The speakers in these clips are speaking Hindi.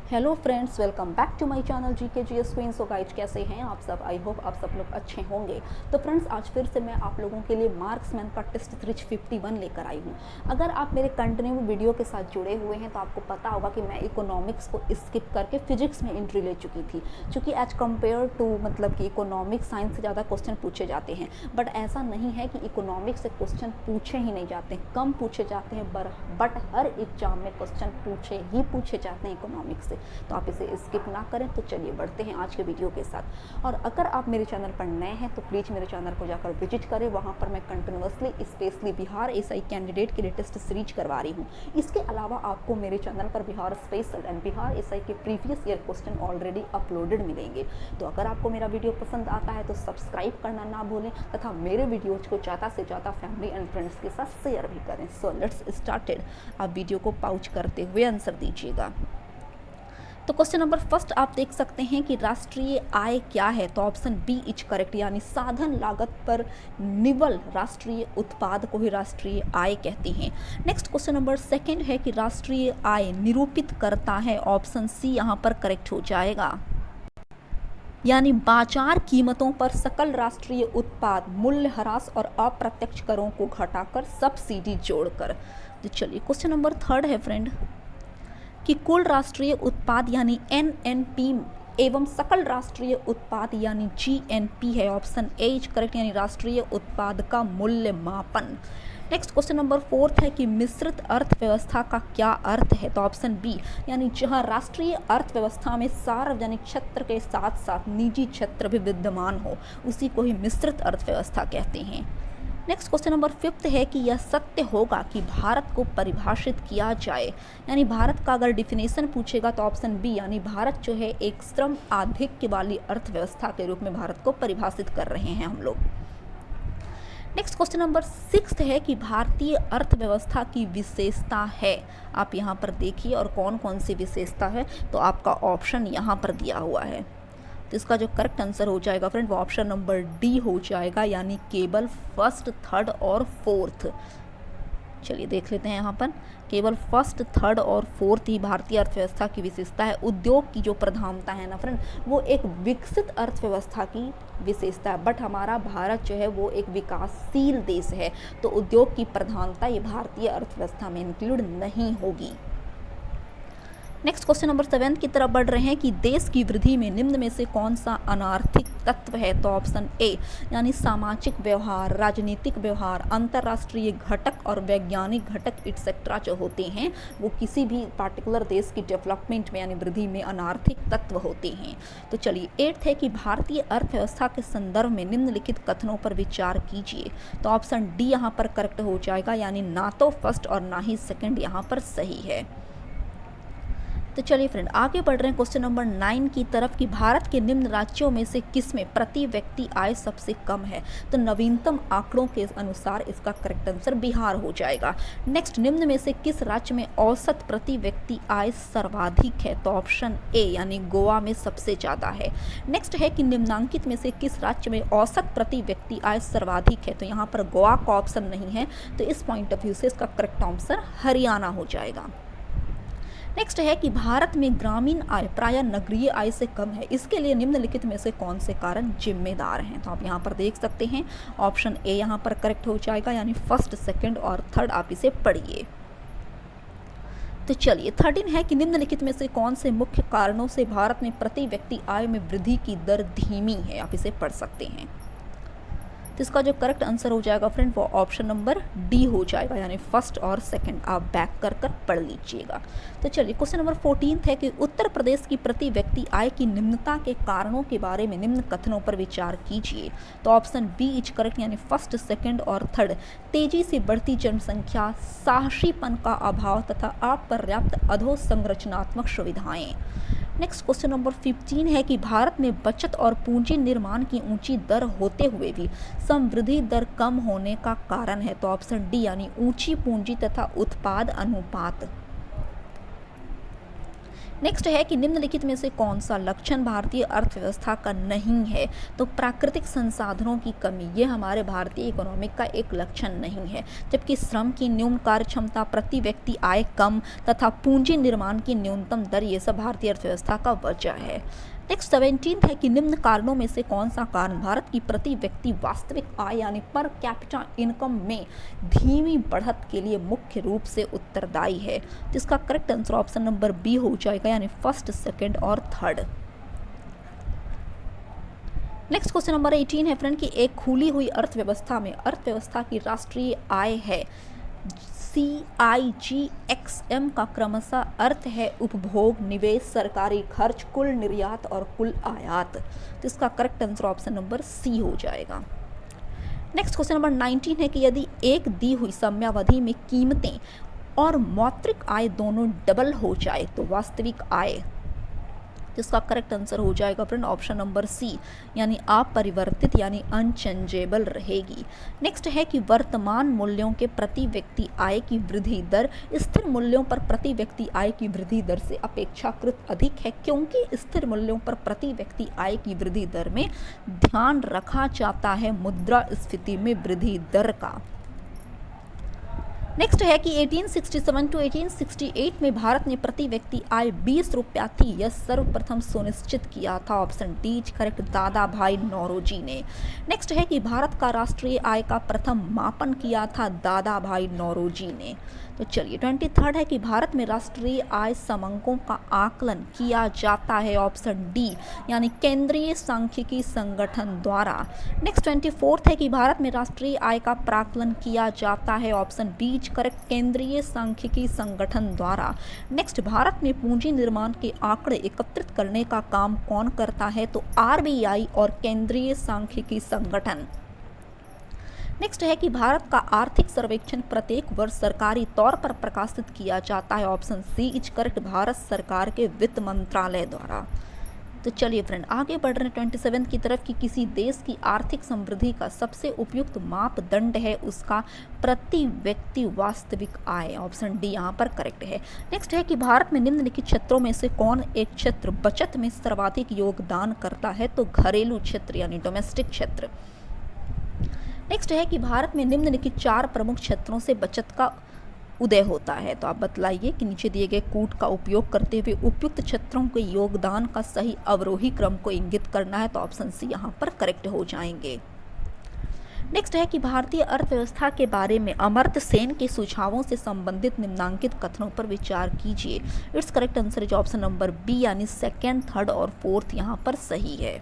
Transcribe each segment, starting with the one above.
Hello friends, welcome back to my channel GK GS queen. So guys, कैसे हैं आप सब? आई होप आप सब लोग अच्छे होंगे। तो फ्रेंड्स, आज फिर से मैं आप लोगों के लिए मार्क्समैन का टेस्ट सीरीज 51 लेकर आई हूँ। अगर आप मेरे कंटिन्यू वीडियो के साथ जुड़े हुए हैं तो आपको पता होगा कि मैं इकोनॉमिक्स को स्किप करके फिजिक्स में एंट्री ले चुकी थी, क्योंकि एज कम्पेयर टू मतलब कि इकोनॉमिक्स साइंस से ज़्यादा क्वेश्चन पूछे जाते हैं। बट ऐसा नहीं है कि इकोनॉमिक्स से क्वेश्चन पूछे ही नहीं जाते, कम पूछे जाते हैं, बट हर एग्जाम में क्वेश्चन पूछे जाते हैं इकोनॉमिक्स से। तो आप इसे स्किप ना करें। तो चलिए बढ़ते हैं आज के वीडियो के साथ। और अगर आप मेरे चैनल पर नए हैं तो प्लीज़ मेरे चैनल को जाकर विजिट करें। वहाँ पर मैं continuously specially Bihar SI candidate के लिए टेस्ट सीरीज करवा रही हूँ। इसके अलावा आपको मेरे चैनल पर Bihar special and Bihar SI के previous year question already uploaded मिलेंगे। तो अगर आपको मेरा वीडियो पसंद आता है तो सब्सक्राइब करना ना भूलें तथा मेरे वीडियोज को ज़्यादा से ज़्यादा फैमिली एंड फ्रेंड्स के साथ शेयर भी करें। So let's started. आप वीडियो को पॉज करते हुए आंसर दीजिएगा। तो क्वेश्चन नंबर फर्स्ट आप देख सकते हैं कि राष्ट्रीय आय क्या है। तो ऑप्शन बी इज करेक्ट, यानी साधन लागत पर निवल राष्ट्रीय उत्पाद को ही राष्ट्रीय आय कहते हैं। नेक्स्ट क्वेश्चन नंबर सेकंड है कि राष्ट्रीय आय निरूपित करता है। ऑप्शन सी यहाँ पर करेक्ट हो जाएगा, यानी बाजार कीमतों पर सकल राष्ट्रीय उत्पाद मूल्य ह्रास और अप्रत्यक्ष करों को घटाकर सब्सिडी जोड़कर। तो चलिए क्वेश्चन नंबर थर्ड है फ्रेंड कि कुल राष्ट्रीय उत्पाद यानी एनएनपी एवं सकल राष्ट्रीय उत्पाद यानी जीएनपी है। ऑप्शन ए इज करेक्ट, यानी राष्ट्रीय उत्पाद का मूल्य मापन। नेक्स्ट क्वेश्चन नंबर फोर्थ है कि मिश्रित अर्थव्यवस्था का क्या अर्थ है। तो ऑप्शन बी, यानी जहां राष्ट्रीय अर्थव्यवस्था में सार्वजनिक क्षेत्र के साथ साथ निजी क्षेत्र भी विद्यमान हो, उसी को ही मिश्रित अर्थव्यवस्था कहते हैं। नेक्स्ट क्वेश्चन नंबर फिफ्थ है कि यह सत्य होगा कि भारत को परिभाषित किया जाए, यानी भारत का अगर डिफिनेशन पूछेगा तो ऑप्शन बी, यानी भारत जो है एक श्रम आधिक्य वाली अर्थव्यवस्था के रूप में भारत को परिभाषित कर रहे हैं हम लोग। नेक्स्ट क्वेश्चन नंबर सिक्स्थ है कि भारतीय अर्थव्यवस्था की विशेषता है। आप यहाँ पर देखिए और कौन कौन सी विशेषता है, तो आपका ऑप्शन यहाँ पर दिया हुआ है। तो इसका जो करेक्ट आंसर हो जाएगा फ्रेंड वो ऑप्शन नंबर डी हो जाएगा, यानी केवल फर्स्ट, थर्ड और फोर्थ। चलिए देख लेते हैं यहाँ पर, केवल फर्स्ट, थर्ड और फोर्थ ही भारतीय अर्थव्यवस्था की विशेषता है। उद्योग की जो प्रधानता है ना फ्रेंड, वो एक विकसित अर्थव्यवस्था की विशेषता है, बट हमारा भारत जो है वो एक विकासशील देश है, तो उद्योग की प्रधानता ये भारतीय अर्थव्यवस्था में इंक्लूड नहीं होगी। नेक्स्ट क्वेश्चन नंबर 7 की तरफ बढ़ रहे हैं कि देश की वृद्धि में निम्न में से कौन सा अनार्थिक तत्व है। तो ऑप्शन ए, यानी सामाजिक व्यवहार, राजनीतिक व्यवहार, अंतर्राष्ट्रीय घटक और वैज्ञानिक घटक इट्सेट्रा जो होते हैं वो किसी भी पार्टिकुलर देश की डेवलपमेंट में यानी वृद्धि में अनार्थिक तत्व होते हैं। तो चलिए एट्थ है कि भारतीय अर्थव्यवस्था के संदर्भ में निम्नलिखित कथनों पर विचार कीजिए। तो ऑप्शन डी यहाँ पर करेक्ट हो जाएगा, यानी ना तो फर्स्ट और ना ही सेकेंड यहाँ पर सही है। तो चलिए फ्रेंड आगे बढ़ रहे हैं क्वेश्चन नंबर 9 की तरफ कि भारत के निम्न राज्यों में से किसमें प्रति व्यक्ति आय सबसे कम है। तो नवीनतम आंकड़ों के अनुसार इसका करेक्ट आंसर बिहार हो जाएगा। नेक्स्ट, निम्न में से किस राज्य में औसत प्रति व्यक्ति आय सर्वाधिक है। तो ऑप्शन ए, यानी गोवा में सबसे ज़्यादा है। नेक्स्ट है कि निम्नांकित में से किस राज्य में औसत प्रति व्यक्ति आय सर्वाधिक है। तो यहाँ पर गोवा का ऑप्शन नहीं है, तो इस पॉइंट ऑफ व्यू से इसका करेक्ट आंसर हरियाणा हो जाएगा। नेक्स्ट है कि भारत में ग्रामीण आय प्रायः नगरीय आय से कम है, इसके लिए निम्नलिखित में से कौन से कारण जिम्मेदार हैं। तो आप यहाँ पर देख सकते हैं ऑप्शन ए यहाँ पर करेक्ट हो जाएगा, यानी फर्स्ट, सेकंड और थर्ड आप इसे पढ़िए। तो चलिए 13 है कि निम्नलिखित में से कौन से मुख्य कारणों से भारत में प्रति व्यक्ति आय में वृद्धि की दर धीमी है। आप इसे पढ़ सकते हैं। तो इसका जो करेक्ट आंसर हो जाएगा फ्रेंड वो ऑप्शन नंबर डी हो जाएगा, यानी फर्स्ट और सेकंड आप बैक कर पढ़ लीजिएगा। तो चलिए क्वेश्चन नंबर 14 है कि उत्तर प्रदेश की प्रति व्यक्ति आय की निम्नता के कारणों के बारे में निम्न कथनों पर विचार कीजिए। तो ऑप्शन बी इज करेक्ट, यानी फर्स्ट, सेकंड और थर्ड। तेजी से बढ़ती जनसंख्या, साहसीपन का अभाव तथा अपर्याप्त अधोसंरचनात्मक सुविधाएं। नेक्स्ट क्वेश्चन नंबर 15 है कि भारत में बचत और पूंजी निर्माण की ऊंची दर होते हुए भी समवृद्धि दर कम होने का कारण है। तो ऑप्शन डी, यानी ऊंची पूंजी तथा उत्पाद अनुपात। नेक्स्ट है कि निम्नलिखित में से कौन सा लक्षण भारतीय अर्थव्यवस्था का नहीं है? तो प्राकृतिक संसाधनों की कमी, ये हमारे भारतीय इकोनॉमिक का एक लक्षण नहीं है। जबकि श्रम की न्यून कार्यक्षमता, प्रति व्यक्ति आय कम तथा पूंजी निर्माण की न्यूनतम दर, ये सब भारतीय अर्थव्यवस्था का वजह है। नेक्स्ट 17 है कि निम्न कारणों में से कौन सा कारण भारत की प्रति व्यक्ति वास्तविक आय यानी पर कैपिटा इनकम में धीमी बढ़त के लिए मुख्य रूप से उत्तरदायी है? जिसका correct answer option number B हो जाएगा, यानी फर्स्ट, सेकंड और थर्ड। नेक्स्ट क्वेश्चन नंबर 18 है फ्रेंड कि एक खुली हुई अर्थव्यवस्था में अर्थव्यवस्था की राष्ट्रीय आय है CIGXM का क्रमशः अर्थ है उपभोग, निवेश, सरकारी खर्च, कुल निर्यात और कुल आयात। तो इसका correct answer option number C हो जाएगा। नेक्स्ट क्वेश्चन नंबर 19 है कि यदि एक दी हुई समयावधि में कीमतें और मौद्रिक आय दोनों डबल हो जाए तो वास्तविक आय, जिसका करेक्ट आंसर हो जाएगा फ्रेंड ऑप्शन नंबर सी, यानी अपरिवर्तित यानी अनचेंजेबल रहेगी। नेक्स्ट है कि वर्तमान मूल्यों के प्रति व्यक्ति आय की वृद्धि दर स्थिर मूल्यों पर प्रति व्यक्ति आय की वृद्धि दर से अपेक्षाकृत अधिक है, क्योंकि स्थिर मूल्यों पर प्रति व्यक्ति आय की वृद्धि दर में ध्यान रखा जाता है मुद्रास्फीति में वृद्धि दर का। नेक्स्ट है कि 1867 टू 1868 में भारत ने प्रति व्यक्ति आय 20 रुपया थी, यह सर्वप्रथम सुनिश्चित किया था। ऑप्शन डी करेक्ट, दादा भाई नौरोजी ने। नेक्स्ट है कि भारत का राष्ट्रीय आय का प्रथम मापन किया था दादा भाई नौरोजी ने। तो चलिए 23 है कि भारत में राष्ट्रीय आय समंकों का आकलन किया जाता है। ऑप्शन डी यानी केंद्रीय सांख्यिकी संगठन द्वारा। नेक्स्ट 24 है कि भारत में राष्ट्रीय आय का प्राकलन किया जाता है। ऑप्शन बी करेक्ट, केंद्रीय सांख्यिकी संगठन द्वारा। नेक्स्ट, भारत में पूंजी निर्माण के आंकड़े एकत्रित करने का काम कौन करता है? तो RBI और केंद्रीय सांख्यिकी संगठन। नेक्स्ट है कि भारत का आर्थिक सर्वेक्षण प्रत्येक वर्ष सरकारी तौर पर प्रकाशित किया जाता है। Option C is correct, Bharat सरकार के वित्त मंत्रालय द्वारा। तो चलिए फ्रेंड आगे बढ़ रहे हैं 27 की तरफ कि किसी देश की आर्थिक समृद्धि का सबसे उपयुक्त मापदंड है उसका प्रति व्यक्ति वास्तविक आय। ऑप्शन डी यहाँ पर करेक्ट है। नेक्स्ट है कि भारत में निम्नलिखित क्षेत्रों में से कौन एक क्षेत्र बचत में सर्वाधिक योगदान करता है? तो घरेलू क्षेत्र यानी डोमेस्टिक क्षेत्र। नेक्स्ट है कि भारत में निम्नलिखित 4 प्रमुख क्षेत्रों से बचत का उदय होता है। तो आप बतलाइए कि नीचे दिए गए कूट का उपयोग करते हुए उपयुक्त क्षेत्रों के योगदान का सही अवरोही क्रम को इंगित करना है। तो ऑप्शन सी यहाँ पर करेक्ट हो जाएंगे। नेक्स्ट है कि भारतीय अर्थव्यवस्था के बारे में अमर्त्य सेन के सुझावों से संबंधित निम्नांकित कथनों पर विचार कीजिए। It's correct answer is option number B यानी सेकेंड, थर्ड और फोर्थ यहाँ पर सही है।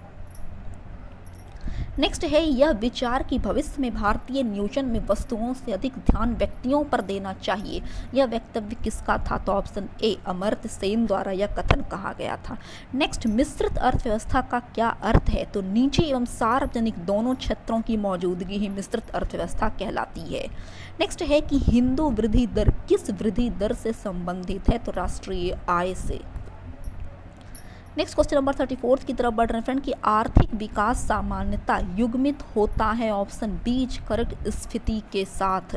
नेक्स्ट है यह विचार कि भविष्य में भारतीय नियोजन में वस्तुओं से अधिक ध्यान व्यक्तियों पर देना चाहिए, यह वक्तव्य किसका था? तो ऑप्शन ए अमर्त्य सेन द्वारा यह कथन कहा गया था। नेक्स्ट, मिश्रित अर्थव्यवस्था का क्या अर्थ है? तो निजी एवं सार्वजनिक दोनों क्षेत्रों की मौजूदगी ही मिश्रित अर्थव्यवस्था कहलाती है। नेक्स्ट है कि हिंदू वृद्धि दर किस वृद्धि दर से संबंधित है? तो राष्ट्रीय आय से। नेक्स्ट क्वेश्चन नंबर 34 की तरफ बढ़ रहे हैं फ्रेंड कि आर्थिक विकास सामान्यतः युग्मित होता है। ऑप्शन बी करेक्ट, स्फीति के साथ।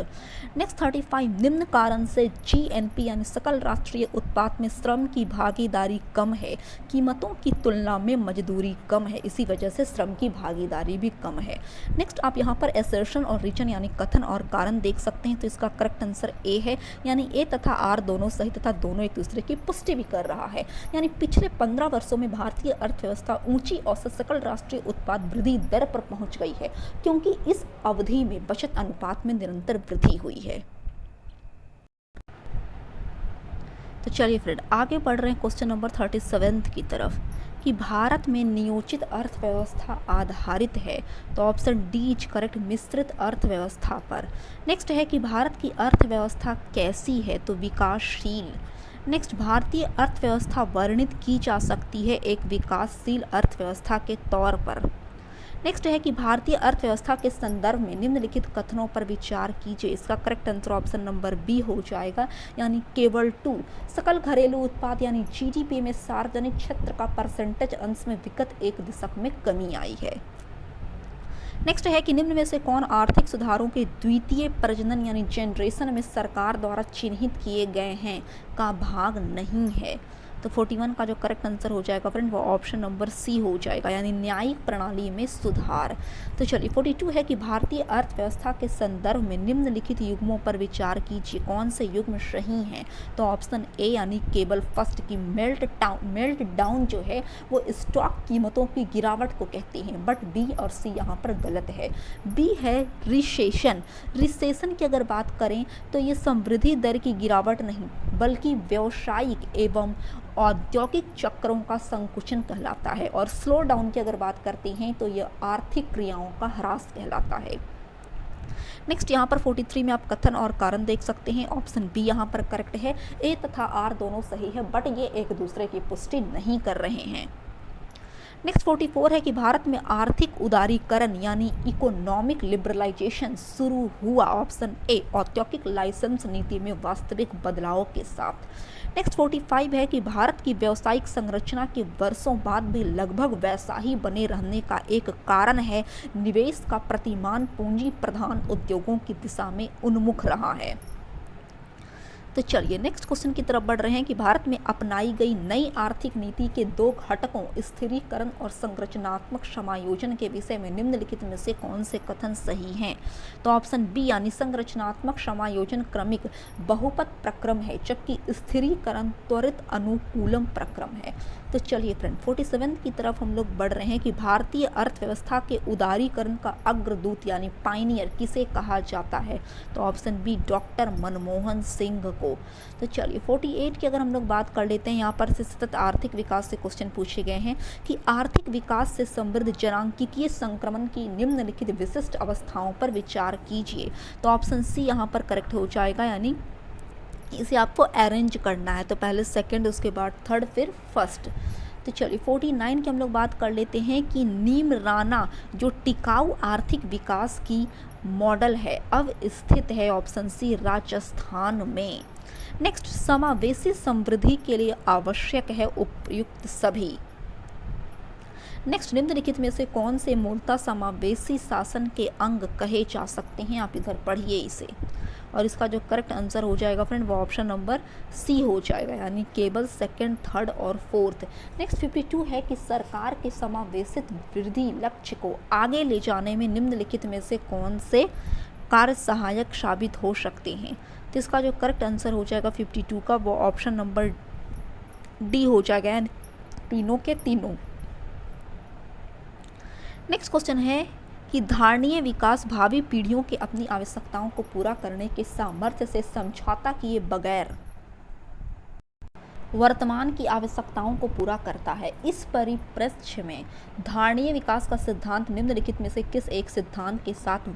नेक्स्ट 35, निम्न कारण से GNP यानी सकल राष्ट्रीय उत्पाद में श्रम की भागीदारी कम है, कीमतों की तुलना में मजदूरी कम है, इसी वजह से श्रम की भागीदारी भी कम है। नेक्स्ट आप यहाँ पर एसर्शन और रीजन यानी कथन और कारण देख सकते हैं। तो इसका करेक्ट आंसर ए है, यानी ए तथा आर दोनों सही तथा दोनों एक दूसरे की पुष्टि भी कर रहा है। यानी पिछले 15 वर्षों में भारतीय अर्थव्यवस्था ऊंची औसत सकल राष्ट्रीय उत्पाद वृद्धि दर पर पहुंच गई है, क्योंकि इस अवधि में बचत अनुपात में निरंतर वृद्धि हुई है। तो चलिए फ्रेंड आगे बढ़ रहे हैं क्वेश्चन नंबर 37 की तरफ कि भारत में नियोजित अर्थव्यवस्था आधारित है। तो ऑप्शन डी इज करेक्ट, मिश्रित अर्थव्यवस्था पर। नेक्स्ट है कि भारत की अर्थव्यवस्था कैसी है? तो विकासशील। नेक्स्ट, भारतीय अर्थव्यवस्था वर्णित की जा सकती है एक विकासशील अर्थव्यवस्था के तौर पर। नेक्स्ट है कि भारतीय अर्थव्यवस्था के संदर्भ में निम्नलिखित कथनों पर विचार कीजिए। इसका correct answer option number B हो जाएगा, यानी केवल 2। सकल घरेलू उत्पाद यानी GDP में सार्वजनिक क्षेत्र का परसेंटेज अंश में विगत एक दशक में कमी आई है। नेक्स्ट है कि निम्न में से कौन आर्थिक सुधारों के द्वितीय प्रजनन यानी जनरेशन में सरकार द्वारा चिन्हित किए गए हैं का भाग नहीं है? तो 41 का जो करेक्ट आंसर हो जाएगा फ्रेंड वो ऑप्शन नंबर सी हो जाएगा, यानी न्यायिक प्रणाली में सुधार। तो चलिए 42 है कि भारतीय अर्थव्यवस्था के संदर्भ में निम्नलिखित युग्मों पर विचार कीजिए, कौन से युग्म सही हैं। तो ऑप्शन ए यानी केवल फर्स्ट की मेल्ट डाउन जो है वो स्टॉक कीमतों की गिरावट को कहते हैं, बट बी और सी यहाँ पर गलत है। बी है रिसेशन। रिसेशन की अगर बात करें तो ये समृद्धि दर की गिरावट नहीं बल्कि व्यावसायिक एवं औद्योगिक चक्रों का संकुचन कहलाता है। और स्लो डाउन की अगर बात करते हैं तो यह आर्थिक क्रियाओं का ह्रास कहलाता है। नेक्स्ट यहाँ पर 43 में आप कथन और कारण देख सकते हैं। ऑप्शन बी यहाँ पर करेक्ट है। ए तथा आर दोनों सही है, बट ये एक दूसरे की पुष्टि नहीं कर रहे हैं। नेक्स्ट 44 है कि भारत में आर्थिक उदारीकरण यानी इकोनॉमिक लिबरलाइजेशन शुरू हुआ। ऑप्शन ए औद्योगिक लाइसेंस नीति में वास्तविक बदलाव के साथ। नेक्स्ट 45 है कि भारत की व्यावसायिक संरचना के वर्षों बाद भी लगभग वैसा ही बने रहने का एक कारण है निवेश का प्रतिमान पूंजी प्रधान उद्योगों की दिशा में उन्मुख रहा है। तो चलिए नेक्स्ट क्वेश्चन की तरफ बढ़ रहे हैं कि भारत में अपनाई गई नई आर्थिक नीति के दो घटकों स्थिरीकरण और संरचनात्मक समायोजन के विषय में निम्नलिखित में से कौन से कथन सही हैं। तो ऑप्शन बी यानी संरचनात्मक समायोजन क्रमिक बहुपद प्रक्रम है, जबकि स्थिरीकरण त्वरित अनुकूलम प्रक्रम है। तो चलिए फ्रेंड 47 की तरफ हम लोग बढ़ रहे हैं कि भारतीय अर्थव्यवस्था के उदारीकरण का अग्रदूत यानी पायनियर किसे कहा जाता है। तो option B doctor Manmohan Singh को। तो चलिए 48 की अगर हम लोग बात कर लेते हैं, यहाँ पर से सतत आर्थिक विकास से क्वेश्चन पूछे गए हैं कि आर्थिक विकास से समृद्ध जनांकीय संक्रमण की निम्नलिखित विशिष्ट अवस्थाओं पर विचार कीजिए। तो ऑप्शन सी यहाँ पर करेक्ट हो जाएगा, यानी इसे आपको अरेंज करना है, तो पहले सेकंड उसके बाद थर्ड फिर फर्स्ट। तो चलिए 49 की हम लोग बात कर लेते हैं कि नीम राणा जो टिकाऊ आर्थिक विकास की मॉडल है अब स्थित है। ऑप्शन सी राजस्थान में। नेक्स्ट समावेशी समृद्धि के लिए आवश्यक है उपयुक्त सभी। नेक्स्ट निम्नलिखित में से कौन से मूलतः समावेशी शासन के अंग कहे जा सकते हैं। आप इधर पढ़िए इसे, और इसका जो करेक्ट आंसर हो जाएगा फ्रेंड वो ऑप्शन नंबर सी हो जाएगा, यानी केवल सेकंड थर्ड और फोर्थ। नेक्स्ट 52 है कि सरकार के समावेशित वृद्धि लक्ष्य को आगे ले जाने में निम्नलिखित में से कौन से कार्य सहायक साबित हो सकते हैं। तो इसका जो करेक्ट आंसर हो जाएगा 52 का वो ऑप्शन नंबर डी हो जाएगा, यानी तीनों के तीनों। नेक्स्ट क्वेश्चन है कि धारणीय विकास भावी पीढ़ियों की अपनी आवश्यकताओं को पूरा करने के सामर्थ्य से समझौता किए बगैर वर्तमान की आवश्यकताओं को पूरा करता है। इस परिप्रेक्ष्य में धारणीय विकास का सिद्धांत निम्नलिखित में से किस एक सिद्धांत के साथ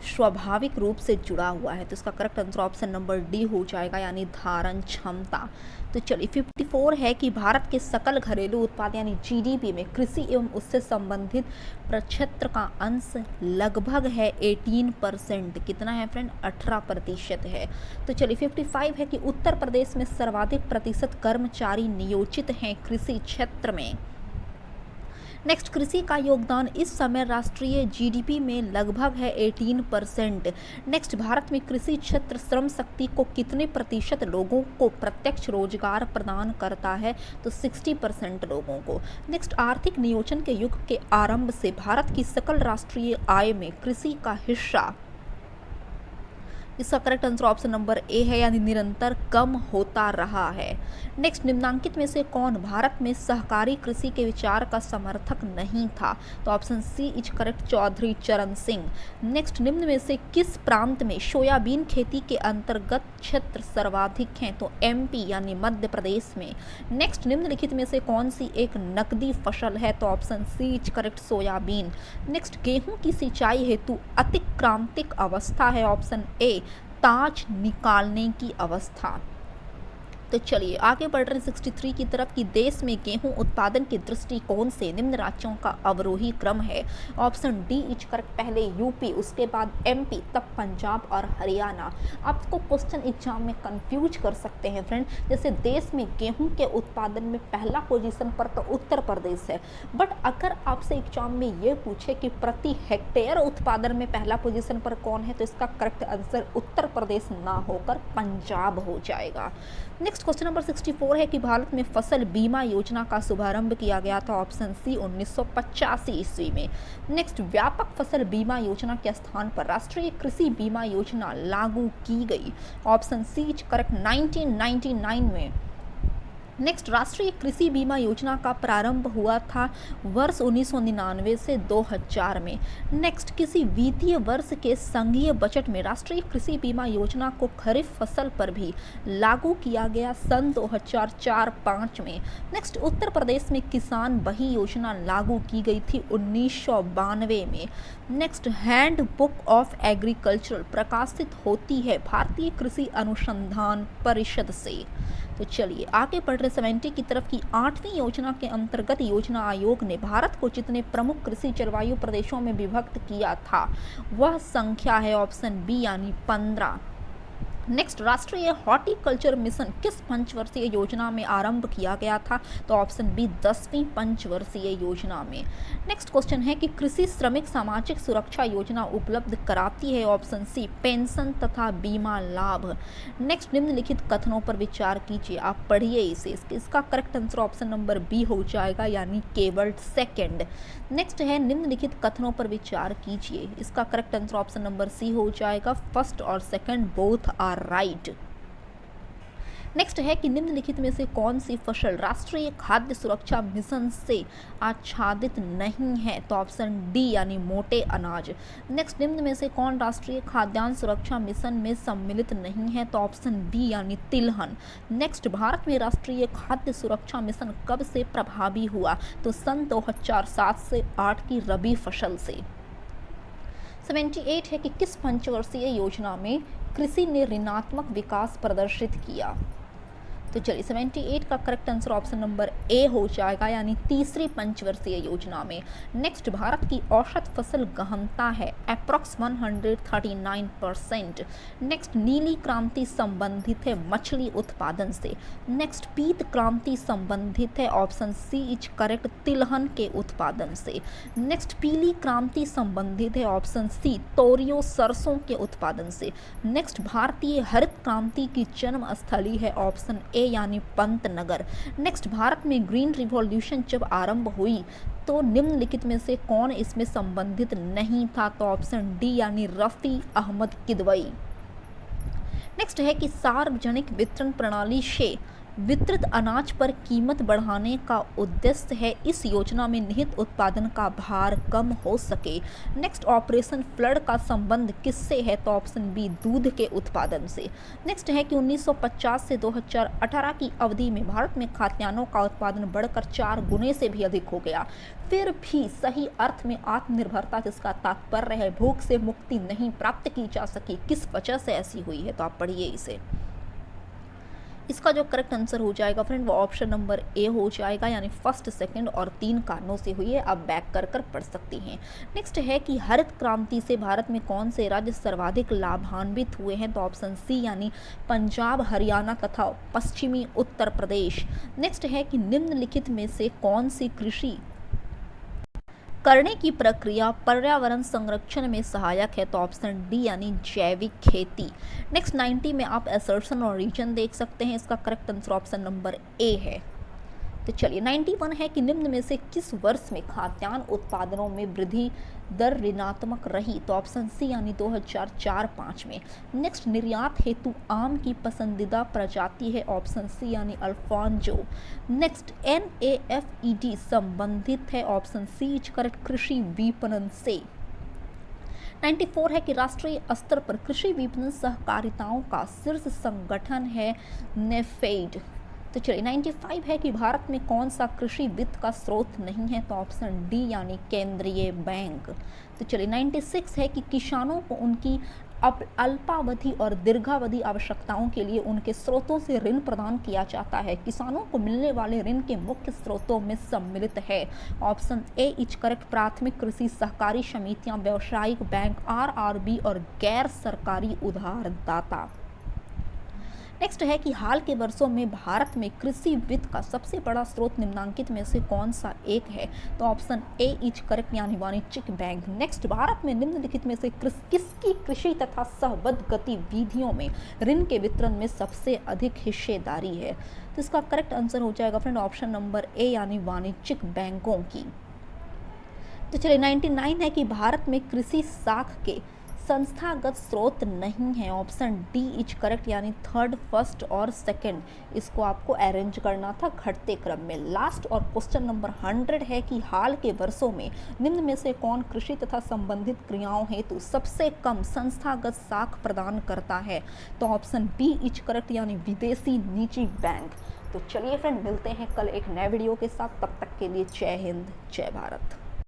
स्वाभाविक रूप से जुड़ा हुआ है। तो इसका correct answer option number D हो जाएगा, यानी धारण क्षमता। तो चलिए 54 है कि भारत के सकल घरेलू उत्पाद यानी जीडीपी में कृषि एवं उससे संबंधित प्रक्षेत्र का अंश लगभग है 18%। कितना है फ्रेंड? 18% है। तो चलिए 55 है कि उत्तर प्रदेश में सर्वाधिक प्रतिशत कर्मचारी नियोजित हैं कृषि क्षेत्र में। नेक्स्ट कृषि का योगदान इस समय राष्ट्रीय जीडीपी में लगभग है 18%। नेक्स्ट भारत में कृषि क्षेत्र श्रम शक्ति को कितने प्रतिशत लोगों को प्रत्यक्ष रोजगार प्रदान करता है? तो 60% लोगों को। नेक्स्ट आर्थिक नियोजन के युग के आरंभ से भारत की सकल राष्ट्रीय आय में कृषि का हिस्सा, इसका correct answer option number A है, यानी निरंतर कम होता रहा है। नेक्स्ट निम्नांकित में से कौन भारत में सहकारी कृषि के विचार का समर्थक नहीं था? तो option C is correct, Chaudhary Charan Singh. Next निम्न में से किस प्रांत में सोयाबीन खेती के अंतर्गत क्षेत्र सर्वाधिक हैं? तो एमपी यानी मध्य प्रदेश में। नेक्स्ट निम्नलिखित में से कौन सी एक नकदी फसल है? तो option C is correct, soybean. Next गेहूं की सिंचाई हेतु अतिक्रांतिक अवस्था है? ऑप्शन ए ताज निकालने की अवस्था। तो चलिए आगे बढ़ रहे 63 की तरफ कि देश में गेहूं उत्पादन के दृष्टिकोण से निम्न राज्यों का अवरोही क्रम है। ऑप्शन डी इज करेक्ट, पहले यूपी, उसके बाद एमपी, तब पंजाब और हरियाणा। आपको क्वेश्चन एग्जाम में कंफ्यूज कर सकते हैं फ्रेंड, जैसे देश में गेहूं के उत्पादन में पहला पोजीशन पर तो उत्तर प्रदेश है, बट अगर आपसे एग्जाम में ये पूछे कि प्रति हेक्टेयर उत्पादन में पहला पोजीशन पर कौन है, तो इसका करेक्ट आंसर उत्तर प्रदेश ना होकर पंजाब हो जाएगा। नेक्स्ट नेक्स्ट क्वेश्चन नंबर 64 है कि भारत में फसल बीमा योजना का शुभारंभ किया गया था। ऑप्शन सी 1985 ईस्वी में। नेक्स्ट, व्यापक फसल बीमा योजना के स्थान पर राष्ट्रीय कृषि बीमा योजना लागू की गई। ऑप्शन सी इज करेक्ट, 1999 में। नेक्स्ट, राष्ट्रीय कृषि बीमा योजना का प्रारंभ हुआ था वर्ष 1999 से 2000 में। नेक्स्ट, किसी वित्तीय वर्ष के संघीय बजट में राष्ट्रीय कृषि बीमा योजना को खरीफ फसल पर भी लागू किया गया सन 2004-05 में। नेक्स्ट, उत्तर प्रदेश में किसान बही योजना लागू की गई थी 1992 में। Next, hand book of agriculture प्रकाशित होती है भारतीय कृषि अनुसंधान परिषद से। तो चलिए आगे बढ़ रहे 70 की तरफ की 8वीं योजना के अंतर्गत योजना आयोग ने भारत को जितने प्रमुख कृषि जलवायु प्रदेशों में विभक्त किया था वह संख्या है ऑप्शन बी यानी 15। नेक्स्ट, राष्ट्रीय हॉर्टिकल्चर मिशन किस पंचवर्षीय योजना में आरंभ किया गया था? तो ऑप्शन बी 10वीं पंचवर्षीय योजना में। नेक्स्ट क्वेश्चन है कि कृषि श्रमिक सामाजिक सुरक्षा योजना उपलब्ध कराती है। ऑप्शन सी पेंशन तथा बीमा लाभ। नेक्स्ट, निम्नलिखित कथनों पर विचार कीजिए, आप पढ़िए इसे। इसका correct answer option number B हो जाएगा यानी केवल सेकेंड। नेक्स्ट है निम्नलिखित कथनों पर विचार कीजिए, इसका correct answer option number C हो जाएगा, फर्स्ट और second both are right. Next है कि निम्नलिखित में से कौन सी फसल राष्ट्रीय खाद्य सुरक्षा मिशन से आच्छादित नहीं है? तो ऑप्शन डी यानी मोटे अनाज। नेक्स्ट, निम्न में से कौन राष्ट्रीय खाद्यान्न सुरक्षा मिशन में सम्मिलित नहीं है? तो ऑप्शन बी यानी तिलहन। नेक्स्ट, भारत में राष्ट्रीय खाद्य सुरक्षा मिशन कब से प्रभावी हुआ? तो सन 2007 से 8 की रबी फसल से। 78 है कि किस पंचवर्षीय योजना में कृषि ने ऋणात्मक विकास प्रदर्शित किया? तो चलिए 78 का correct answer option number A हो जाएगा यानी तीसरी पंचवर्षीय योजना में। नेक्स्ट, भारत की औसत फसल गहनता है अप्रॉक्स 139%। नेक्स्ट, नीली क्रांति संबंधित है मछली उत्पादन से। नेक्स्ट, पीत क्रांति संबंधित है ऑप्शन सी इज करेक्ट तिलहन के उत्पादन से। नेक्स्ट, पीली क्रांति संबंधित है ऑप्शन सी तोरियो सरसों के उत्पादन से। नेक्स्ट, भारतीय हरित क्रांति की जन्म स्थली है ऑप्शन ए यानी पंतनगर। नेक्स्ट, भारत में ग्रीन रिवॉल्यूशन जब आरंभ हुई तो निम्नलिखित में से कौन इसमें संबंधित नहीं था? तो ऑप्शन डी यानी रफी अहमद किदवई। नेक्स्ट है कि सार्वजनिक वितरण प्रणाली से वितरित अनाज पर कीमत बढ़ाने का उद्देश्य है इस योजना में निहित उत्पादन का भार कम हो सके। नेक्स्ट, ऑपरेशन फ्लड का संबंध किससे है? तो ऑप्शन बी दूध के उत्पादन से। नेक्स्ट है कि 1950 से 2018 की अवधि में भारत में खाद्यान्नों का उत्पादन बढ़कर 4 गुने से भी अधिक हो गया। फिर भी सही अर्थ में आत्मनिर्भरता जिसका तात्पर्य है भूख से मुक्ति नहीं प्राप्त की जा सकी, किस वजह से ऐसी हुई है? तो आप पढ़िए इसे। इसका जो करेक्ट आंसर हो जाएगा फ्रेंड वो ऑप्शन नंबर ए हो जाएगा यानी फर्स्ट, सेकंड और 3 कारणों से हुई है। आप बैक कर पढ़ सकती हैं। नेक्स्ट है कि हरित क्रांति से भारत में कौन से राज्य सर्वाधिक लाभान्वित हुए हैं? तो ऑप्शन सी यानी पंजाब, हरियाणा तथा पश्चिमी उत्तर प्रदेश। नेक्स्ट है कि निम्नलिखित में से कौन सी कृषि करने की प्रक्रिया पर्यावरण संरक्षण में सहायक है? तो ऑप्शन डी यानी जैविक खेती। नेक्स्ट 90 में आप असर्शन और रीजन देख सकते हैं, इसका correct answer option number A है। तो चलिए 91 है कि निम्न में से किस वर्ष में खाद्यान्न उत्पादनों में वृद्धि दर ऋणात्मक रही? तो ऑप्शन सी यानी 2004-05 में। नेक्स्ट, निर्यात हेतु आम की पसंदीदा प्रजाति है ऑप्शन सी यानी अल्फांजो। नेक्स्ट, NAFED संबंधित है ऑप्शन सी इज करेक्ट कृषि विपणन से। 94 है कि राष्ट्रीय स्तर पर कृषि विपणन सहकारिताओं का शीर्ष संगठन है नेफेड। तो चलिए 95 है कि भारत में कौन सा कृषि वित्त का स्रोत नहीं है? तो ऑप्शन डी यानी केंद्रीय बैंक। तो चलिए 96 है कि किसानों को उनकी अल्पावधि और दीर्घावधि आवश्यकताओं के लिए उनके स्रोतों से ऋण प्रदान किया जाता है। किसानों को मिलने वाले ऋण के मुख्य स्रोतों में सम्मिलित है ऑप्शन ए इज करेक्ट प्राथमिक कृषि सहकारी समितियां, व्यावसायिक बैंक, RRB और गैर सरकारी उधारदाता। नेक्स्ट है कि हाल के वर्षों में भारत में कृषि वित्त का सबसे बड़ा स्रोत निम्नलिखित में से कौन सा एक है? तो ऑप्शन ए इज करेक्ट, यानी वाणिज्यिक बैंक। नेक्स्ट, भारत में निम्नलिखित में से किसकी कृषि तथा सहबद्ध गतिविधियों में ऋण के वितरण में सबसे अधिक हिस्सेदारी है? तो इसका करेक्ट आंसर हो जाएगा फ्रेंड ऑप्शन नंबर ए, यानी वाणिज्यिक बैंकों की। तो चलिए 99 है कि भारत में कृषि साख के संस्थागत स्रोत नहीं है। ऑप्शन डी इज करेक्ट, यानी थर्ड, फर्स्ट और सेकंड, इसको आपको अरेंज करना था घटते क्रम में। लास्ट और क्वेश्चन नंबर 100 है कि हाल के वर्षों में निम्न में से कौन कृषि तथा संबंधित क्रियाओं हेतु सबसे कम संस्थागत साख प्रदान करता है? तो ऑप्शन बी इज करेक्ट, यानी विदेशी निजी बैंक। तो चलिए फ्रेंड, मिलते हैं कल एक नए वीडियो के साथ। तब तक के लिए जय हिंद, जय भारत।